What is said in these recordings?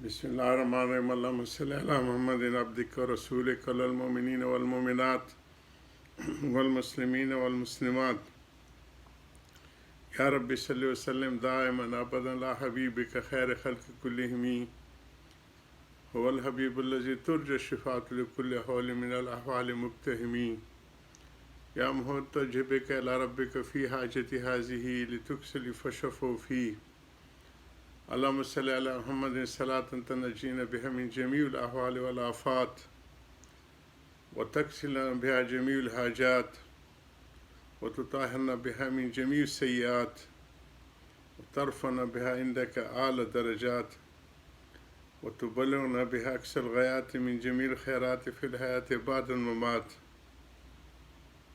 बिस्मिल्लाहिर्रहमानिर्रहीम अल्लाहुम्मा सल्लि अला मुहम्मदिन अब्दिका व रसूलिका अल मुमिनीन वल मुमिनात वल मुस्लिमीन वल मुस्लिमात या रब्बि सल्लि व सल्लिम दाइमन अबदन ला हबीबिका खैर खल्क़ कुल्लिहिम हुवल हबीबुल्लज़ी तुरजा शिफ़ाअतु लिकुल्लि हौलि मिनल अहवालि मुक्तहिमी या मुहतजिबिका इला रब्बिका फ़ी हाजति हाज़िही लितुक्सली फ़शफ़ू फ़ी अल्लाहुम्मा सल्लि अला मुहम्मदिन सलातन तनज्जीना बिहा मिन जमीइल अहवाल वल आफ़ात व तक्सिलना बिहा जमीइल हाजात व तुताहिरना बिहा मिन जमीइस सय्यात व तरफ़ना बिहा इंदका आला दरजात व तुबल्लिगना बिहा अक़सल ग़ायात मिन जमीइल ख़ैरात फ़िल हयात बअदल ममात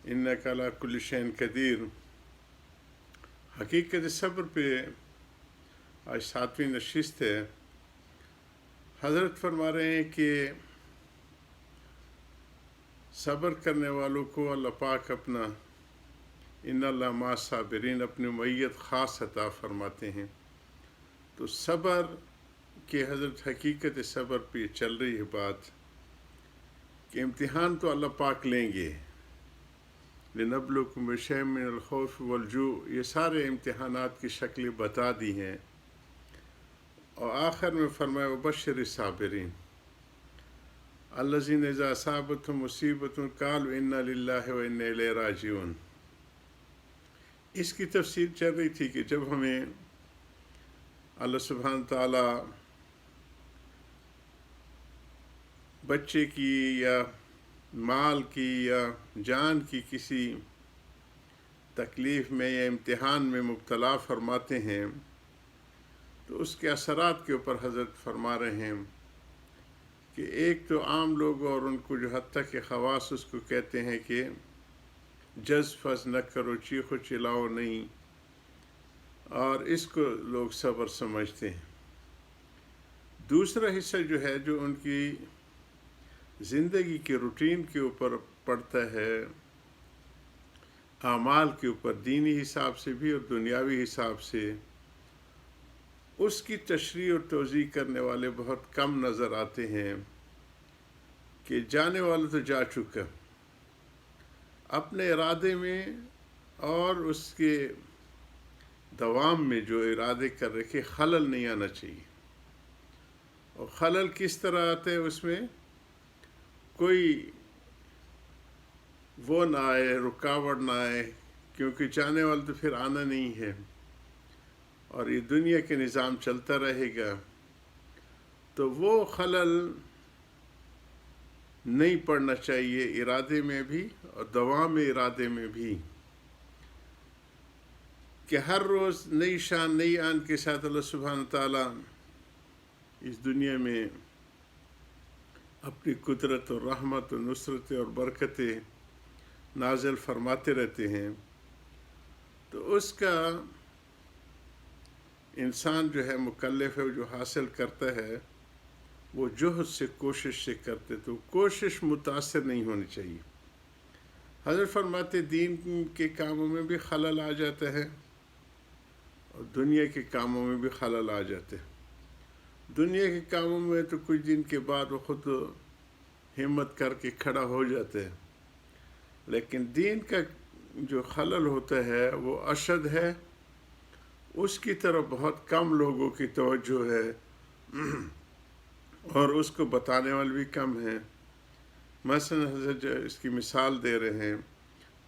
इन्नका अला कुल्लि शैइन क़दीर। हकीकत सब्र पे आज 7वीं नशिस्त है। हज़रत फरमा रहे हैं कि सब्र करने वालों को अल्लाह पाक अपना इन्नल्लाह मअस साबिरीन अपनी मय्यत ख़ास अता फरमाते हैं। तो सब्र के हज़रत हकीकत सब्र पे चल रही है बात कि इम्तिहान तो अल्लाह पाक लेंगे, लिनब्लुकुम बिशैइन मिनल खौफ़ वल जू, ये सारे इम्तिहानात की शक्लें बता दी हैं। और आखिर में फरमाया वबश्शिर साबिरीन अल्लज़ीना इज़ा असाबतहुम मुसीबतुन क़ालू इन्ना लिल्लाहि व इन्ना इलैहि राजिऊन। इसकी तफसीर चल रही थी कि जब हमें अल्लाह सुब्हान ताला बच्चे की या माल की या जान की किसी तकलीफ़ में या इम्तिहान में मुब्तला फरमाते हैं तो उसके असरात के ऊपर हज़रत फरमा रहे हैं कि एक तो आम लोग और उनको जो हत्ता के ख़वास उसको कहते हैं कि जज़ फज़ न करो, चीखो चिल्लाओ नहीं, और इसको लोग सब्र समझते हैं। दूसरा हिस्सा जो है जो उनकी ज़िंदगी के रूटीन के ऊपर पड़ता है, आमाल के ऊपर दीनी हिसाब से भी और दुनियावी हिसाब से, उसकी तशरीह और तौज़ीह करने वाले बहुत कम नज़र आते हैं कि जाने वाला तो जा चुका, अपने इरादे में और उसके दवाम में जो इरादे कर रखे खलल नहीं आना चाहिए। और खलल किस तरह आता है, उसमें कोई वो ना आए, रुकावट ना आए, क्योंकि जाने वाला तो फिर आना नहीं है और ये दुनिया के निज़ाम चलता रहेगा। तो वो खलल नहीं पड़ना चाहिए इरादे में भी और दवाम इरादे में भी, कि हर रोज़ नई शान नई आन के साथ अल्लाह सुब्हान ताला इस दुनिया में अपनी कुदरत और रहमत और नुसरत और बरकतें नाज़िल फरमाते रहते हैं। तो उसका इंसान जो है मुकल्लफ है, जो हासिल करता है वो जुहद से, कोशिश से करते, तो कोशिश मुतासर नहीं होनी चाहिए। हज़रत फरमाते दीन के कामों में भी खलल आ जाता है और दुनिया के कामों में भी खलल आ जाते हैं। दुनिया के कामों में तो कुछ दिन के बाद वो ख़ुद हिम्मत करके खड़ा हो जाते हैं, लेकिन दीन का जो खलल होता है वो अशद है, उसकी तरफ बहुत कम लोगों की तवज्जो है और उसको बताने वाले भी कम हैं। मसलन हज़रत इसकी मिसाल दे रहे हैं,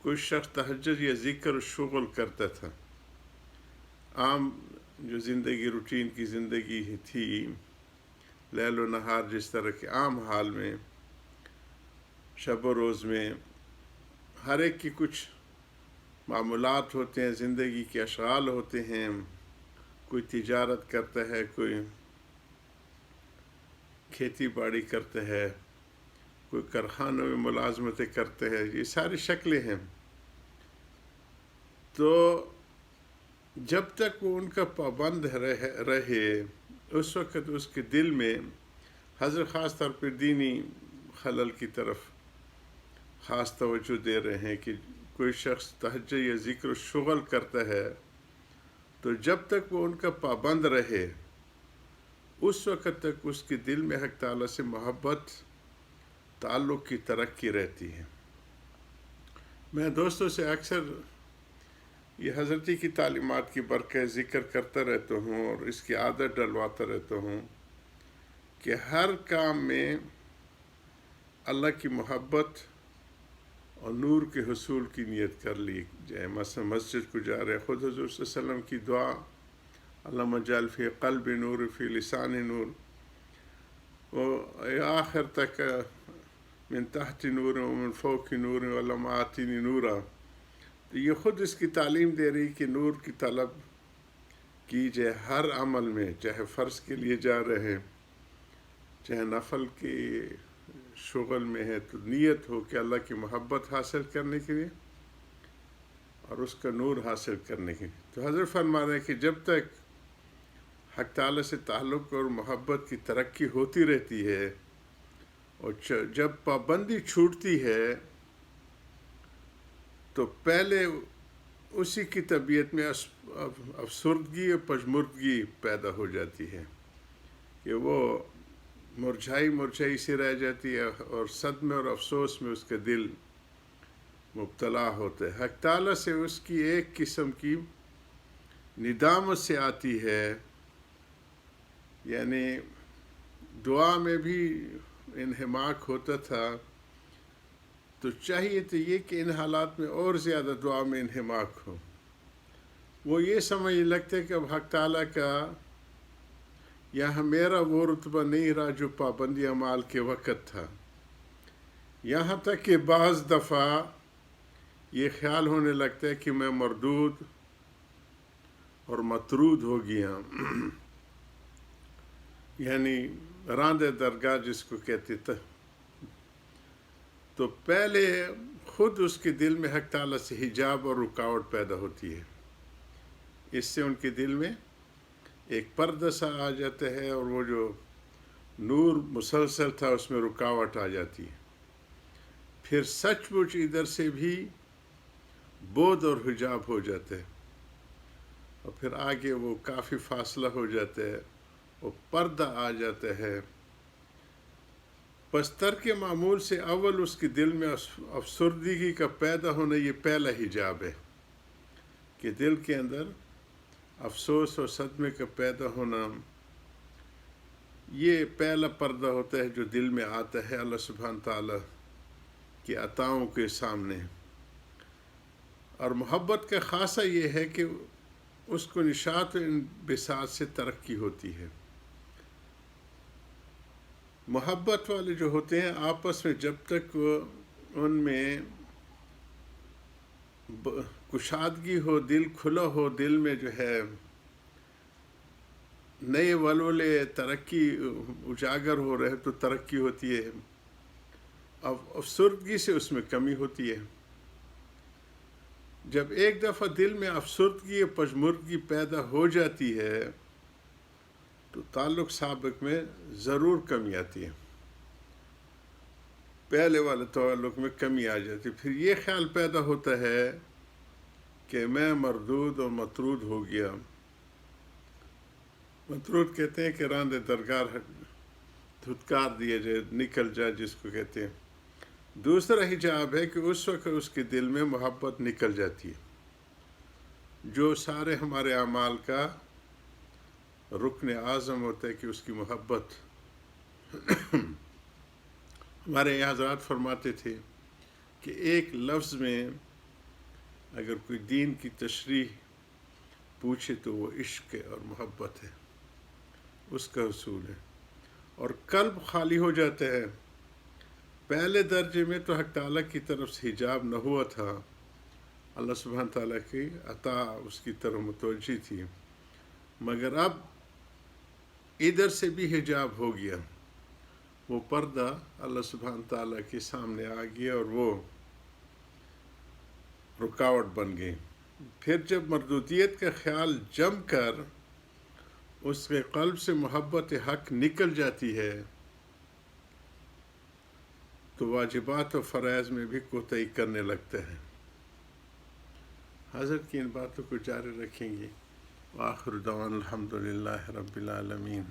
कोई शख्स तहज्जुद या ज़िक्र शुग़ल करता था, आम जो ज़िंदगी रूटीन की ज़िंदगी थी, लैल व नहार जिस तरह के आम हाल में, शब व रोज़ में हर एक की कुछ मामूलात होते हैं, ज़िंदगी के अशग़ाल होते हैं, कोई तिजारत करता है, कोई खेती बाड़ी करता है, कोई कारखानों में मुलाजमतें करते हैं, ये सारी शक्लें हैं। तो जब तक वो उनका पाबंद रहे उस वक़्त उसके दिल में हज़रत ख़ास तौर पर दीनी खलल की तरफ ख़ास तवज्जो दे रहे हैं कि कोई शख्स तहज्जुद या ज़िक्र शुग़ल करता है तो जब तक वो उनका पाबंद रहे اس وقت تک اس کے دل میں حق تعالیٰ سے محبت تعلق کی ترقی رہتی ہے۔ میں دوستوں سے اکثر یہ حضرتی کی تعلیمات کی برکت ذکر کرتا رہتا ہوں اور اس کی عادت ڈلواتا رہتا ہوں کہ ہر کام میں اللہ کی محبت اور نور کے حصول کی نیت کر لی جائے۔ مثلا مسجد کو جا رہے، خود حضور صلی اللہ علیہ وسلم کی دعا اللہم اجعل فی قلب نور فی لسان نور، وہ آخر تک من تحت نور ومن فوق نور ولم آتنی نورا، تو یہ خود اس کی تعلیم دے رہی کہ نور کی طلب کی جائے ہر عمل میں، چاہے فرض کے لیے جا رہے ہیں چاہے نفل کی شغل میں ہے، تو نیت ہو کہ اللہ کی محبت حاصل کرنے کے لیے اور اس کا نور حاصل کرنے کے لیے۔ تو حضرت فرما رہے ہیں کہ جب تک حق تعالیٰ سے تعلق اور محبت کی ترقی ہوتی رہتی ہے اور جب پابندی چھوٹتی ہے تو پہلے اسی کی طبیعت میں افسردگی اور پژمردگی پیدا ہو جاتی ہے کہ وہ مرجھائی سی رہ جاتی ہے اور صدمے اور افسوس میں اس کا دل مبتلا ہوتا ہے۔ حق تعالیٰ سے اس کی ایک قسم کی ندامت سے آتی ہے، یعنی دعا میں بھی انہماک ہوتا تھا، تو چاہیے تو یہ کہ ان حالات میں اور زیادہ دعا میں انہماک ہو۔ وہ یہ سمجھ لگتے کہ اب حق تعالیٰ کا یہاں میرا وہ رتبہ نہیں رہا جو پابندی اعمال کے وقت تھا، یہاں تک کہ بعض دفعہ یہ خیال ہونے لگتا ہے کہ میں مردود اور مطرود ہو گیا، یعنی راند درگاہ جس کو کہتے تھے۔ تو پہلے خود اس کے دل میں حق تعالیٰ سے حجاب اور رکاوٹ پیدا ہوتی ہے، اس سے ان کے دل میں ایک پردہ سا آ جاتا ہے اور وہ جو نور مسلسل تھا اس میں رکاوٹ آ جاتی ہے۔ پھر سچ مچ ادھر سے بھی بعد اور حجاب ہو جاتا ہے اور پھر آگے وہ کافی فاصلہ ہو جاتا ہے، وہ پردہ آ جاتا ہے۔ پس ترک معمول سے اول اس کے دل میں افسردگی کا پیدا ہونا یہ پہلا حجاب ہے کہ دل کے اندر افسوس اور صدمے کا پیدا ہونا، یہ پہلا پردہ ہوتا ہے جو دل میں آتا ہے اللہ سبحانہ تعالیٰ کی عطاؤں کے سامنے۔ اور محبت کا خاصہ یہ ہے کہ اس کو نشاط و انبساط سے ترقی ہوتی ہے۔ محبت والے جو ہوتے ہیں آپس میں جب تک ان میں کشادگی ہو، دل کھلا ہو، دل میں جو ہے نئے ولولے ترقی اجاگر ہو رہے تو ترقی ہوتی ہے، اب افسردگی سے اس میں کمی ہوتی ہے۔ جب ایک دفعہ دل میں افسردگی اور پژمردگی پیدا ہو جاتی ہے تو تعلق سابق میں ضرور کمی آتی ہے، پہلے والے تعلق میں کمی آ جاتی ہے۔ پھر یہ خیال پیدا ہوتا ہے کہ میں مردود اور مطرود ہو گیا۔ مطرود کہتے ہیں کہ راند درگاہ دھتکار دیا جائے، نکل جائے جس کو کہتے ہیں۔ دوسرا حجاب ہے کہ اس وقت اس کے دل میں محبت نکل جاتی ہے، جو سارے ہمارے اعمال کا رکن اعظم ہوتا ہے کہ اس کی محبت۔ ہمارے یہاں حضرات فرماتے تھے کہ ایک لفظ میں اگر کوئی دین کی تشریح پوچھے تو وہ عشق اور محبت ہے، اس کا حصول ہے، اور قلب خالی ہو جاتا ہے۔ پہلے درجے میں تو حق تعالیٰ کی طرف سے حجاب نہ ہوا تھا، اللہ سبحانہ تعالیٰ کی عطا اس کی طرف متوجہ تھی، مگر اب ادھر سے بھی حجاب ہو گیا، وہ پردہ اللہ سبحانہ تعالیٰ کے سامنے آ گیا اور وہ رکاوٹ بن گئی۔ پھر جب مردودیت کا خیال جم کر اس کے قلب سے محبت حق نکل جاتی ہے تو واجبات و فرائض میں بھی کوتاہی کرنے لگتا ہے۔ حضرت کی ان باتوں کو جاری رکھیں گے۔ وآخر دعوانا الحمدللہ رب العالمین۔